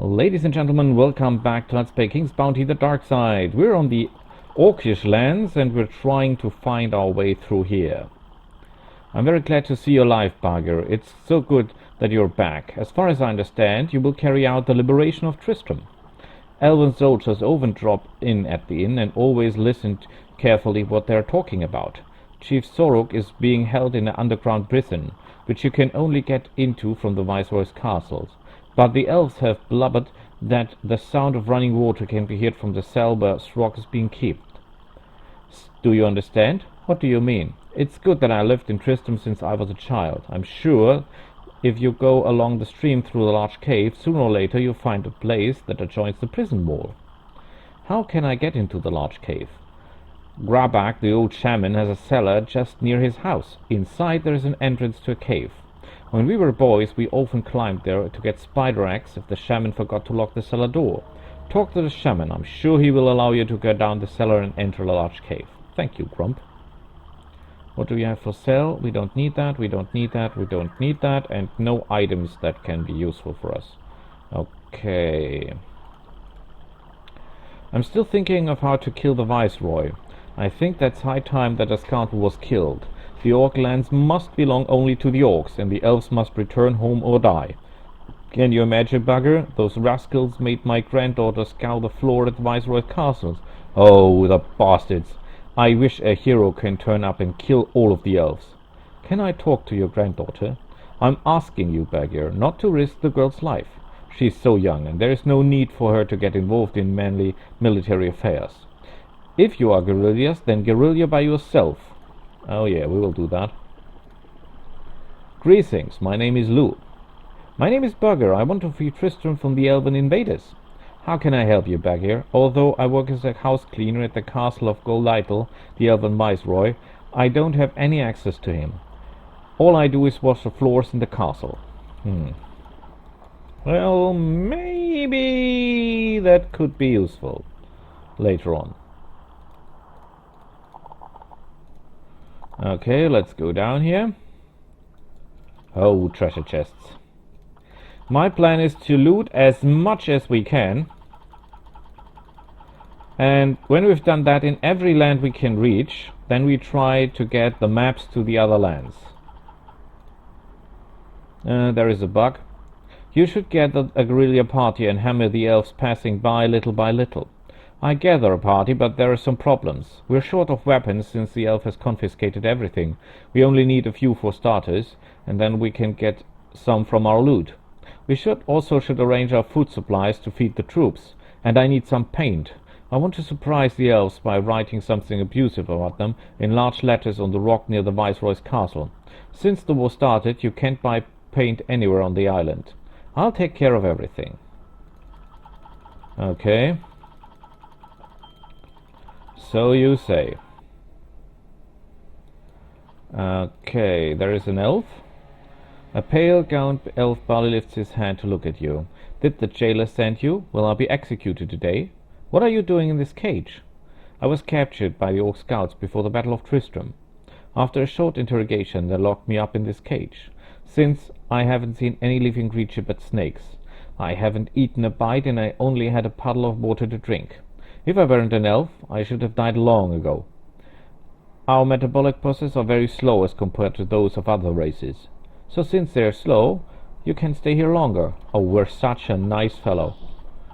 Ladies and gentlemen, welcome back to Let's Play King's Bounty: The Dark Side. We're on the Orcish lands and we're trying to find our way through here. I'm very glad to see you alive, Bugger. It's so good that you're back. As far as I understand, you will carry out the liberation of Tristram. Elven soldiers often drop in at the inn and always listen carefully what they're talking about. Chief Sorok is being held in an underground prison, which you can only get into from the Viceroy's castles. But the elves have blubbered that the sound of running water can be heard from the cell where Sorok is being kept. Do you understand? What do you mean? It's good that I lived in Tristram since I was a child. I'm sure if you go along the stream through the large cave, sooner or later you'll find a place that adjoins the prison wall. How can I get into the large cave? Grabak, the old shaman, has a cellar just near his house. Inside there is an entrance to a cave. When we were boys, we often climbed there to get spider eggs if the shaman forgot to lock the cellar door. Talk to the shaman. I'm sure he will allow you to go down the cellar and enter a large cave. Thank you, Grump. What do we have for sale? We don't need that, we don't need that, we don't need that, and no items that can be useful for us. Okay. I'm still thinking of how to kill the Viceroy. I think that's high time that a scoundrel was killed. The Orc lands must belong only to the Orcs, and the Elves must return home or die. Can you imagine, Bugger? Those rascals made my granddaughter scour the floor at Viceroy's castles. Oh, the bastards! I wish a hero can turn up and kill all of the Elves. Can I talk to your granddaughter? I'm asking you, Bugger, not to risk the girl's life. She's so young, and there is no need for her to get involved in manly military affairs. If you are guerrillas, then guerrilla by yourself. Oh yeah, we will do that. Greetings, my name is Lou. My name is Bugger. I want to free Tristram from the Elven invaders. How can I help you, Bugger? Although I work as a house cleaner at the castle of Goldeitel, the Elven Viceroy, I don't have any access to him. All I do is wash the floors in the castle. Well, maybe that could be useful later on. Okay, let's go down here. Oh, treasure chests. My plan is to loot as much as we can. And when we've done that in every land we can reach, then we try to get the maps to the other lands. There is a bug. You should gather a guerrilla party and hammer the elves passing by little. I gather a party, but there are some problems. We're short of weapons since the elf has confiscated everything. We only need a few for starters, and then we can get some from our loot. We should arrange our food supplies to feed the troops, and I need some paint. I want to surprise the elves by writing something abusive about them in large letters on the rock near the Viceroy's castle. Since the war started, you can't buy paint anywhere on the island. I'll take care of everything. Okay. So you say. Okay, there is an elf. A pale-gowned elf barely lifts his hand to look at you. Did the jailer send you? Will I be executed today? What are you doing in this cage? I was captured by the Orc scouts before the Battle of Tristram. After a short interrogation, they locked me up in this cage. Since, I haven't seen any living creature but snakes. I haven't eaten a bite, and I only had a puddle of water to drink. If I weren't an elf, I should have died long ago. Our metabolic processes are very slow as compared to those of other races. So since they're slow, you can stay here longer. Oh, we're such a nice fellow.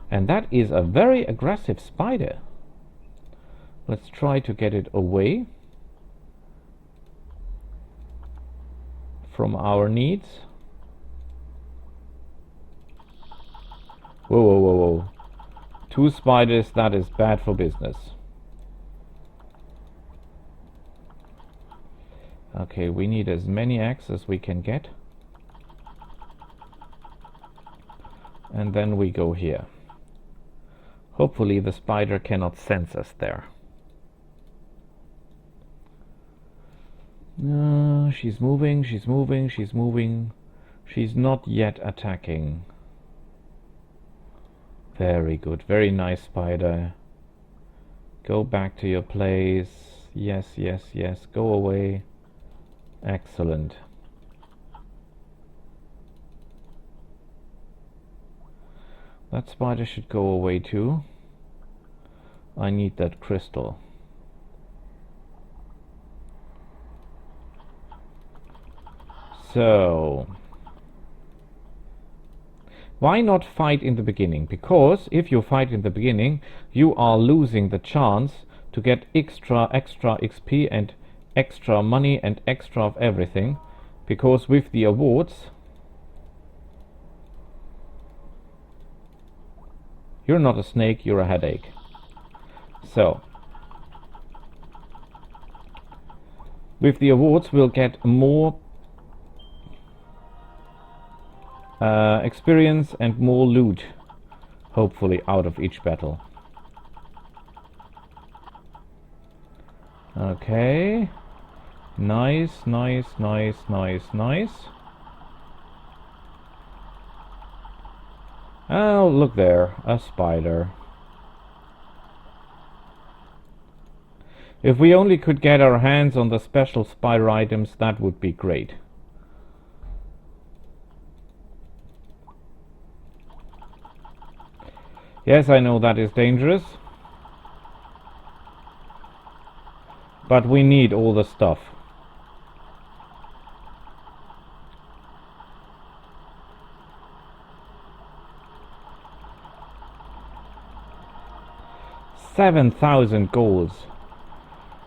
And that is a very aggressive spider. Let's try to get it away from our needs. Whoa. 2 spiders, that is bad for business. Okay, we need as many eggs as we can get. And then we go here. Hopefully the spider cannot sense us there. No, she's moving. She's not yet attacking. Very good, very nice, spider. Go back to your place. Yes, go away. Excellent. That spider should go away too. I need that crystal. So, why not fight in the beginning? Because if you fight in the beginning, you are losing the chance to get extra XP and extra money and extra of everything. Because with the awards, you're not a snake, you're a headache. So, with the awards we'll get more experience and more loot, hopefully, out of each battle. Okay. Nice, nice, nice, nice, nice. Oh, look there, a spider. If we only could get our hands on the special spider items, that would be great. Yes, I know that is dangerous. But we need all the stuff. $7,000 gold.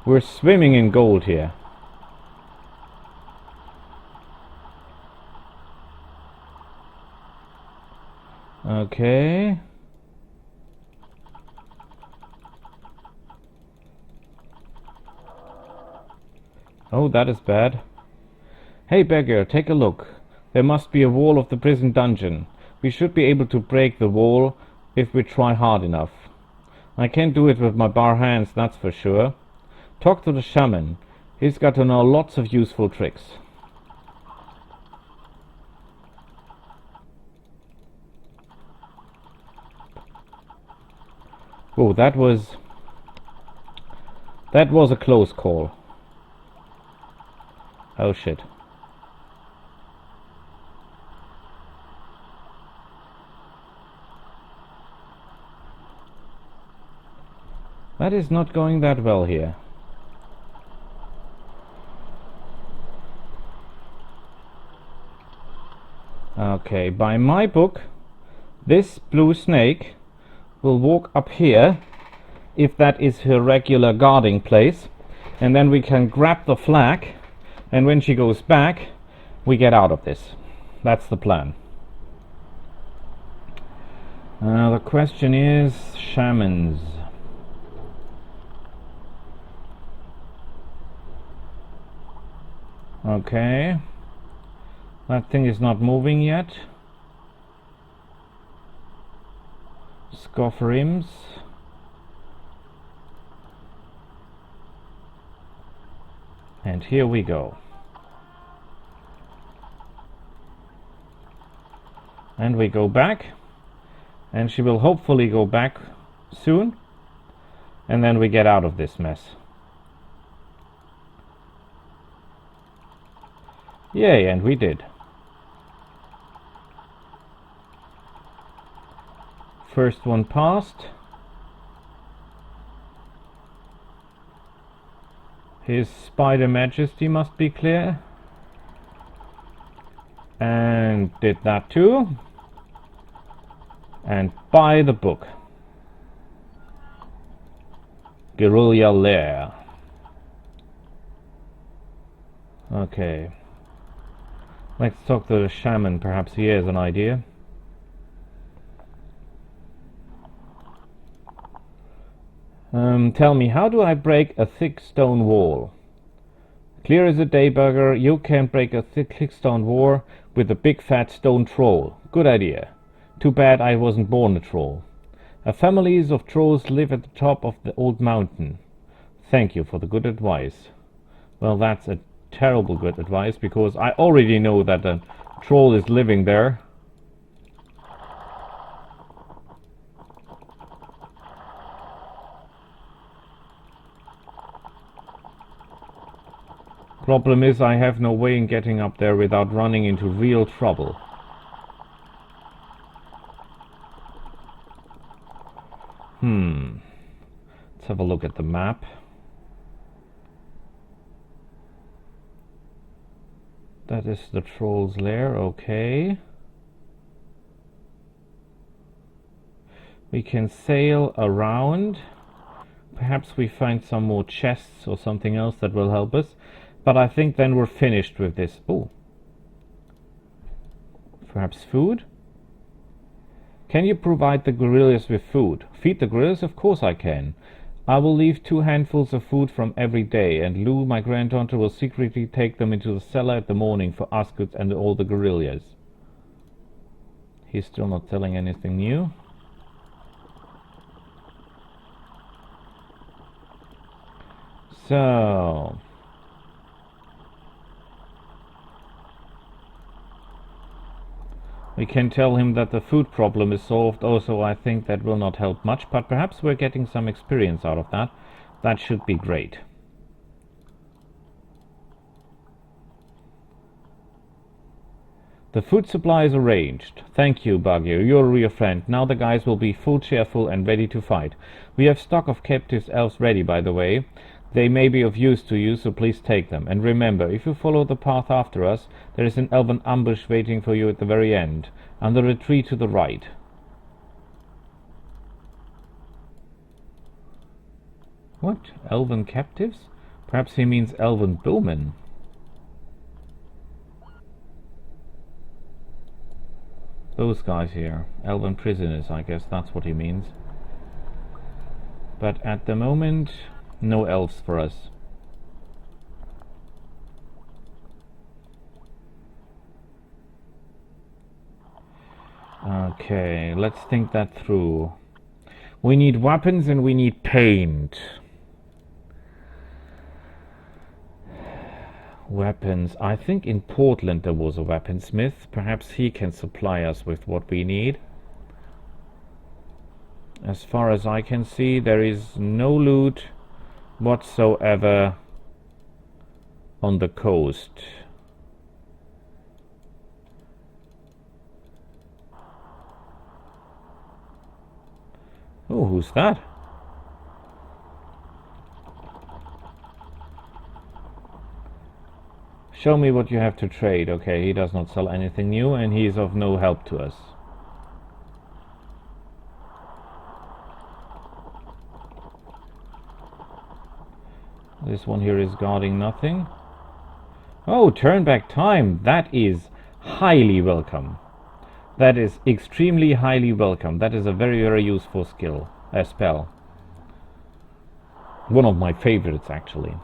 We're swimming in gold here. Okay. Oh, that is bad. Hey beggar, take a look. There must be a wall of the prison dungeon. We should be able to break the wall if we try hard enough. I can't do it with my bare hands, that's for sure. Talk to the shaman. He's got to know lots of useful tricks. Oh, that was a close call. Oh shit. That is not going that well here. Okay, by my book, this blue snake will walk up here, if that is her regular guarding place, and then we can grab the flag, and when she goes back, we get out of this. That's the plan. The question is shamans. Okay. That thing is not moving yet. Scoff rims. And here we go. And we go back. And she will hopefully go back soon. And then we get out of this mess. Yay, and we did. First one passed. His Spider Majesty must be clear. And did that too. And buy the book. Guerrilla Lair. Okay. Let's talk to the shaman, perhaps he has an idea. Tell me, how do I break a thick stone wall? Clear as a day, bugger. You can break a thick stone wall with a big fat stone troll. Good idea. Too bad I wasn't born a troll. Families of trolls live at the top of the old mountain. Thank you for the good advice. Well, that's a terrible good advice, because I already know that a troll is living there. Problem is, I have no way in getting up there without running into real trouble. Let's have a look at the map. That is the Troll's Lair, okay. We can sail around. Perhaps we find some more chests or something else that will help us. But I think then we're finished with this. Oh. Perhaps food? Can you provide the gorillas with food? Feed the gorillas? Of course I can. I will leave 2 handfuls of food from every day, and Lou, my granddaughter, will secretly take them into the cellar at the morning for Osgood and all the gorillas. He's still not selling anything new. So... we can tell him that the food problem is solved. Also, I think that will not help much, but perhaps we're getting some experience out of that. That should be great. The food supply is arranged. Thank you, Bagheera. You're a real friend. Now the guys will be full cheerful and ready to fight. We have stock of captive elves ready, by the way. They may be of use to you, so please take them. And remember, if you follow the path after us, there is an elven ambush waiting for you at the very end, under a tree to the right. What? Elven captives? Perhaps he means elven bowmen. Those guys here. Elven prisoners, I guess that's what he means. But at the moment... no elves for us. Okay, let's think that through. We need weapons and we need paint. Weapons. I think in Portland there was a weaponsmith. Perhaps he can supply us with what we need. As far as I can see, there is no loot whatsoever on the coast. Oh, who's that? Show me what you have to trade. Okay, he does not sell anything new and he is of no help to us. This one here is guarding nothing. Oh, turn back time. That is highly welcome. That is extremely highly welcome. That is a very, very useful skill. A spell. One of my favorites, actually.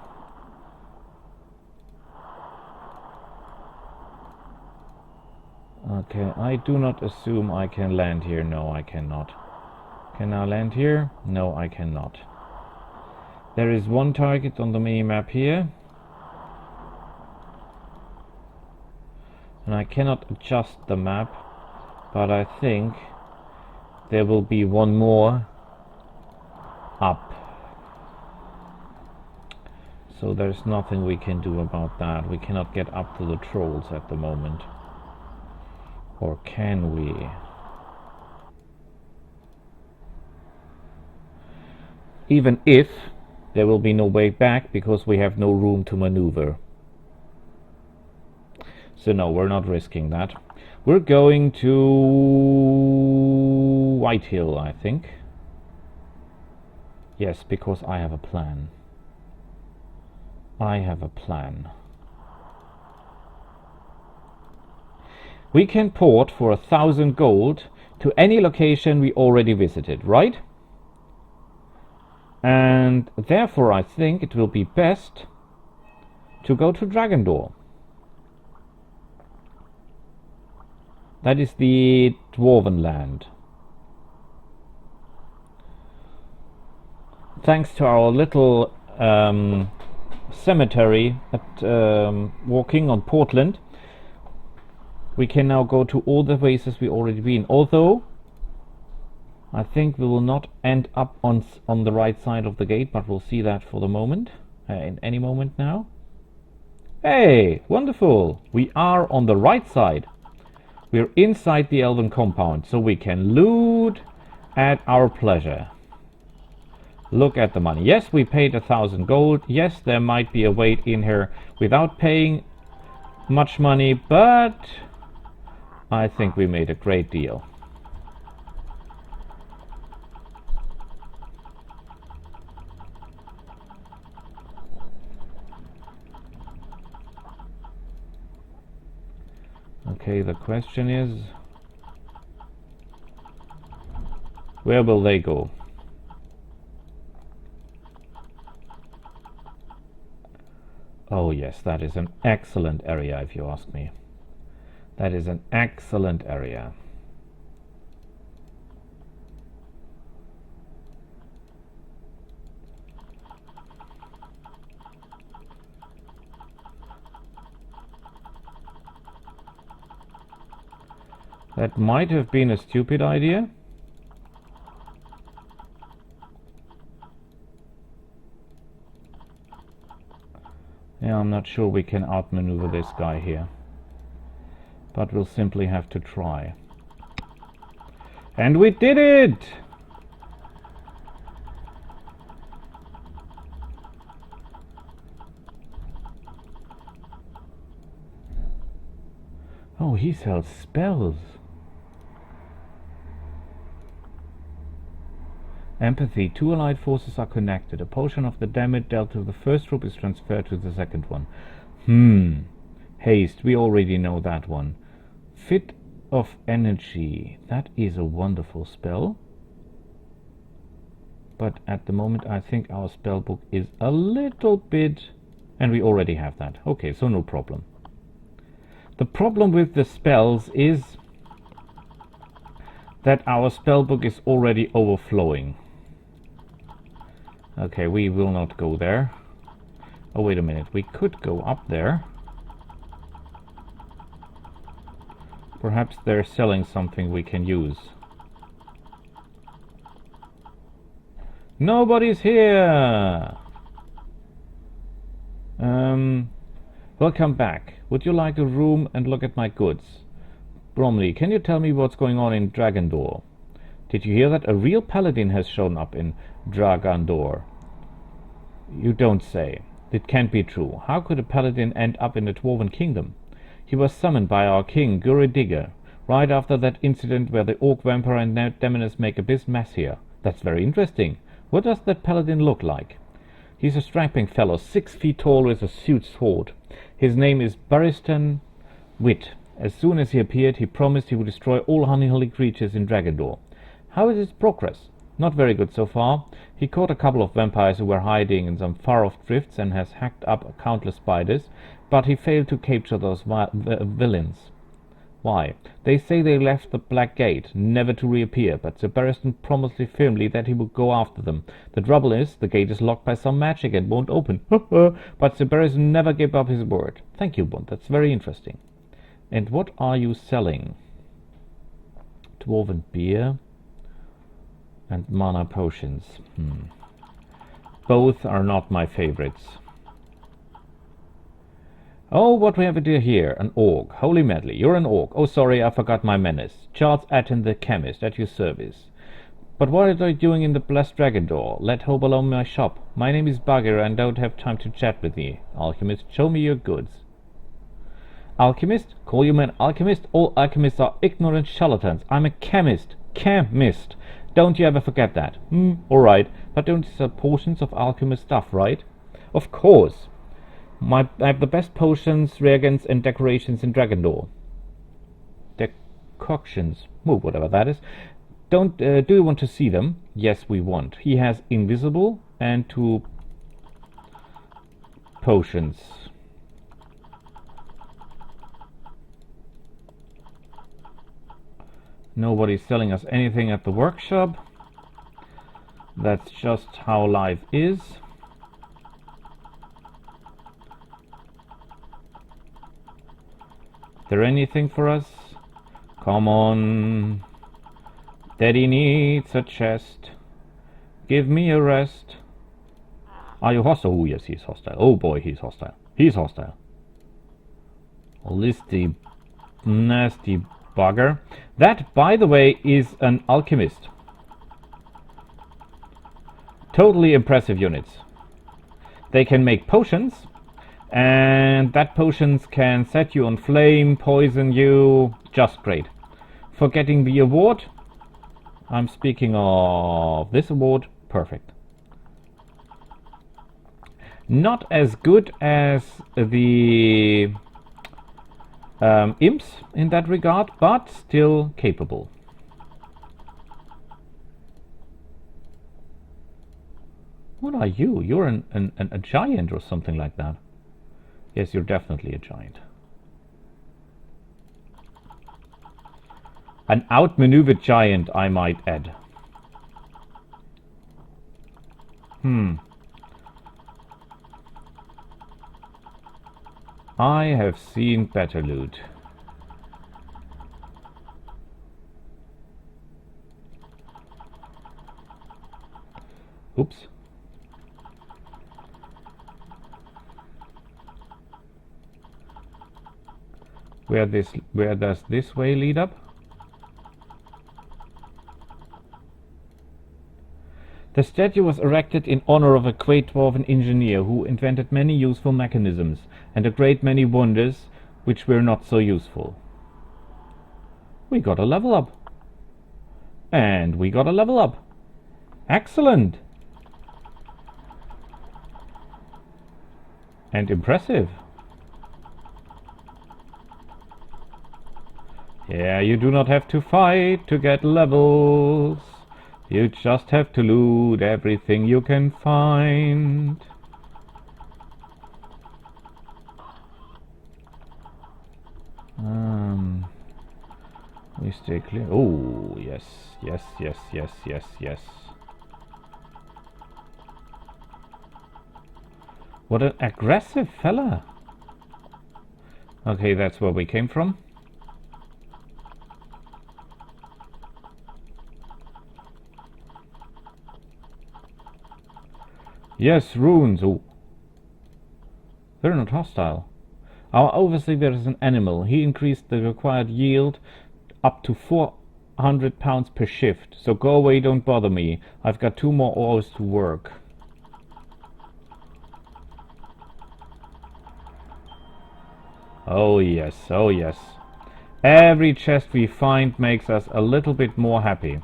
Okay, I do not assume I can land here. No, I cannot. Can I land here? No, I cannot. There is one target on the mini-map here. And I cannot adjust the map, but I think there will be one more up. So there's nothing we can do about that. We cannot get up to the trolls at the moment. Or can we? Even if there will be no way back because we have no room to maneuver. So no, we're not risking that. We're going to Whitehill, I think. Yes, because I have a plan. I have a plan. We can port for 1,000 gold to any location we already visited, right? And therefore I think it will be best to go to Dragondoor. That is the Dwarven land. Thanks to our little cemetery at walking on Portland, we can now go to all the places we already been. Although I think we will not end up on the right side of the gate, but we'll see that for the moment, in any moment now. Hey, wonderful! We are on the right side. We're inside the Elven compound, so we can loot at our pleasure. Look at the money. Yes, we paid 1,000 gold. Yes, there might be a way in here without paying much money, but I think we made a great deal. Okay, the question is, where will they go? Oh yes, that is an excellent area if you ask me. That is an excellent area. That might have been a stupid idea. Yeah, I'm not sure we can outmaneuver this guy here. But we'll simply have to try. And we did it! Oh, he sells spells. Empathy. 2 allied forces are connected. A portion of the damage dealt to the first troop is transferred to the second one. Haste. We already know that one. Fit of Energy. That is a wonderful spell. But at the moment I think our spell book is a little bit... And we already have that. Okay, so no problem. The problem with the spells is that our spell book is already overflowing. Okay, we will not go there. Oh, wait a minute. We could go up there. Perhaps they're selling something we can use. Nobody's here! Welcome back. Would you like a room and look at my goods? Bromley, can you tell me what's going on in Dragondor? Did you hear that a real paladin has shown up in Dragondor? You don't say. It can't be true. How could a paladin end up in the Dwarven Kingdom? He was summoned by our king, Guri Digger, right after that incident where the Orc Vampire and Demoness make a big mess here. That's very interesting. What does that paladin look like? He's a strapping fellow, 6 feet tall with a huge sword. His name is Barristan Witt. As soon as he appeared, he promised he would destroy all unholy creatures in Dragondor. How is his progress? Not very good so far. He caught a couple of vampires who were hiding in some far-off drifts and has hacked up countless spiders, but he failed to capture those villains. Why? They say they left the Black Gate, never to reappear, but Sir Barristan promised firmly that he would go after them. The trouble is, the gate is locked by some magic and won't open. But Sir Barristan never gave up his word. Thank you, Bond. That's very interesting. And what are you selling? Dwarven beer and mana potions. Both are not my favorites. Oh, what we have here? An orc. Holy medley. You're an orc. Oh, sorry, I forgot my menace. Charles Atten the chemist, at your service. But what are you doing in the blessed Dragondor? Let hope alone my shop. My name is Bagheera and don't have time to chat with me. Alchemist, show me your goods. Alchemist? Call you an alchemist? All alchemists are ignorant charlatans. I'm a chemist. Chemist. Don't you ever forget that. Alright. But don't you sell potions of alchemist stuff, right? Of course. I have the best potions, reagents, and decorations in Dragondor. Decoctions. Whatever that is. Do you want to see them? Yes, we want. He has invisible and 2 potions. Nobody's selling us anything at the workshop. That's just how life is. Is there anything for us? Come on. Daddy needs a chest. Give me a rest. Are you hostile? Oh, yes, he's hostile. Oh boy, he's hostile. He's hostile. Listy, nasty bugger. That, by the way, is an alchemist. Totally impressive units. They can make potions, and that potions can set you on flame, poison you. Just great. For getting the award, I'm speaking of this award, perfect. Not as good as the imps in that regard, but still capable. What are you? You're a giant or something like that. Yes, you're definitely a giant. An outmaneuvered giant, I might add. I have seen better loot. Oops. Where does this way lead up? The statue was erected in honor of a great dwarven engineer who invented many useful mechanisms and a great many wonders which were not so useful. We got a level up. And we got a level up. Excellent. And impressive. Yeah, you do not have to fight to get levels. You just have to loot everything you can find. We stay clear. Oh, yes, yes, yes, yes, yes, yes. What an aggressive fella. Okay, that's where we came from. Yes, runes. Oh. They're not hostile. Obviously there is an animal. He increased the required yield up to 400 pounds per shift. So go away, don't bother me. I've got 2 more hours to work. Oh yes, oh yes. Every chest we find makes us a little bit more happy.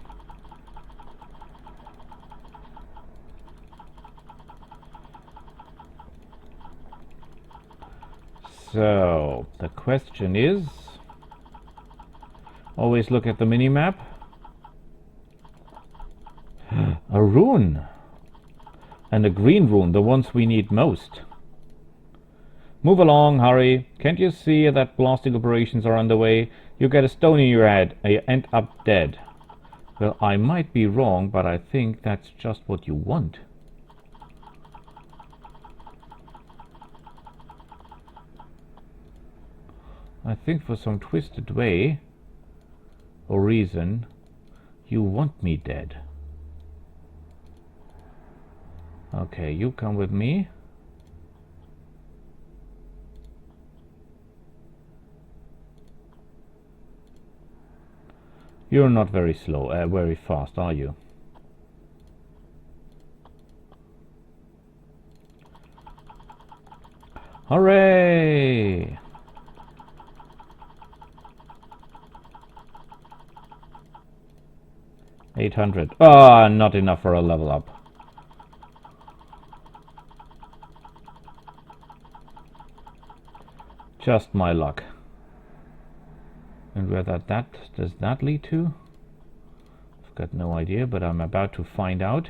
So, the question is, always look at the mini-map. A rune! And a green rune, the ones we need most. Move along, hurry. Can't you see that blasting operations are underway? You get a stone in your head and you end up dead. Well, I might be wrong, but I think that's just what you want. I think for some twisted way or reason, you want me dead. Okay, you come with me. You're not very slow, very fast, are you? Hooray! $800. Ah, not enough for a level up. Just my luck. And where does that lead to? I've got no idea, but I'm about to find out.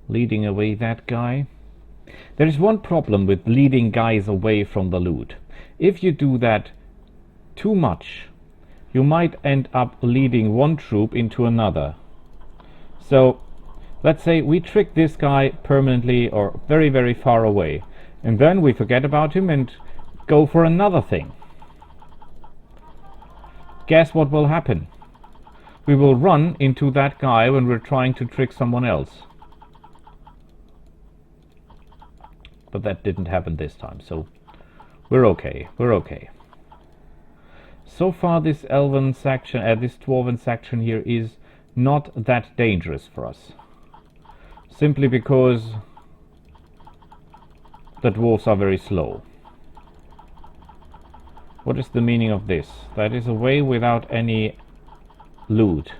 Leading away that guy. There is one problem with leading guys away from the loot. If you do that too much, you might end up leading one troop into another. So let's say we trick this guy permanently or very, very far away, and then we forget about him and go for another thing. Guess what will happen? We will run into that guy when we're trying to trick someone else. But that didn't happen this time, so we're okay. We're okay. So far this elven section, this dwarven section here is not that dangerous for us. Simply because the dwarves are very slow. What is the meaning of this? That is a way without any loot.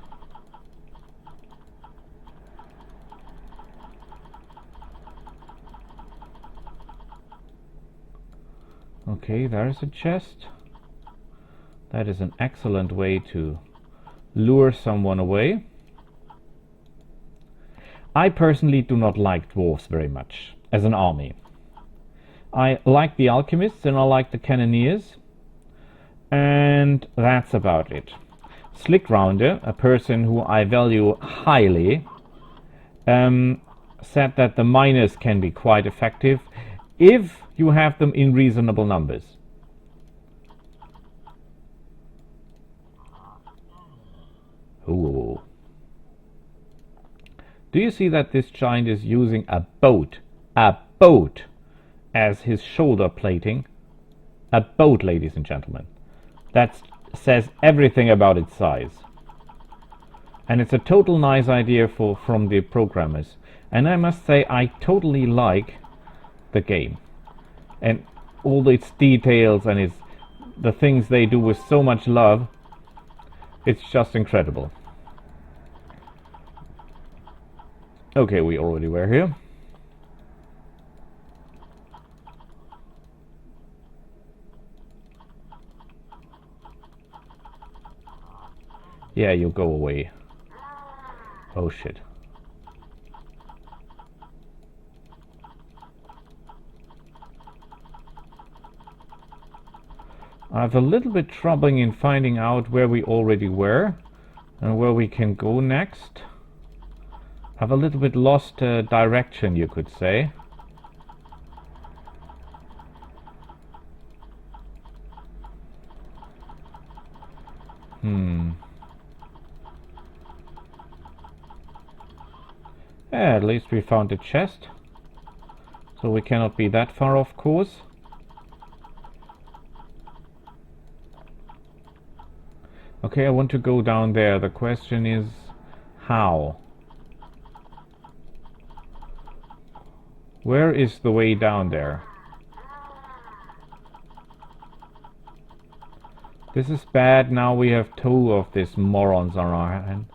Okay, there is a chest. That is an excellent way to lure someone away. I personally do not like dwarves very much as an army. I like the alchemists and I like the cannoneers, and that's about it. Slick Rounder, a person who I value highly, said that the miners can be quite effective if you have them in reasonable numbers. Ooh. Do you see that this giant is using a boat as his shoulder plating? A boat, ladies and gentlemen. That says everything about its size. And it's a total nice idea from the programmers. And I must say, I totally like the game. And all its details and the things they do with so much love. It's just incredible. Okay, we already were here. Yeah, you go away. Oh shit. I have a little bit trouble in finding out where we already were and where we can go next. I've a little bit lost direction, you could say. Yeah, at least we found a chest. So we cannot be that far off course. Okay, I want to go down there. The question is how? Where is the way down there? This is bad. Now we have two of these morons on our hand.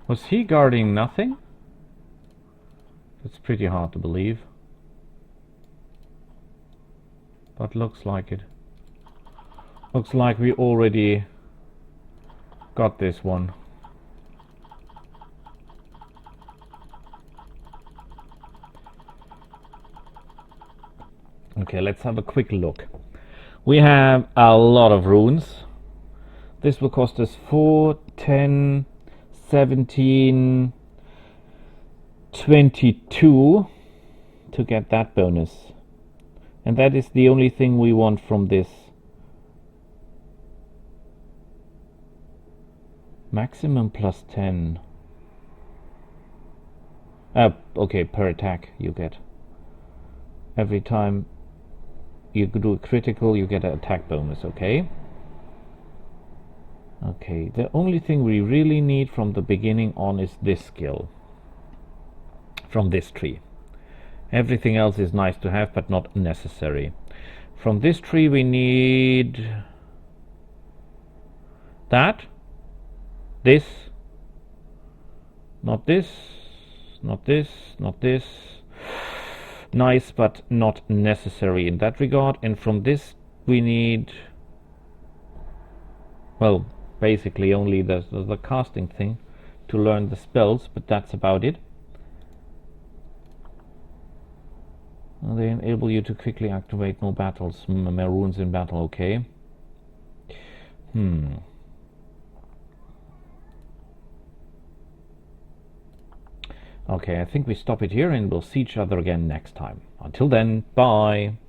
Was he guarding nothing? It's pretty hard to believe. But looks like it. Looks like we already got this one. Okay, let's have a quick look. We have a lot of runes. This will cost us 4, 10, 17, 22 to get that bonus. And that is the only thing we want from this. Maximum plus 10. Okay, per attack you get. Every time you do a critical, you get an attack bonus, okay? Okay, the only thing we really need from the beginning on is this skill. From this tree. Everything else is nice to have, but not necessary. From this tree we need that. This. Not this. Not this. Not this. Nice, but not necessary in that regard. And from this we need, well, basically only the casting thing to learn the spells, but that's about it. They enable you to quickly activate more battles, runes in battle, okay. Okay, I think we stop it here and we'll see each other again next time. Until then, bye!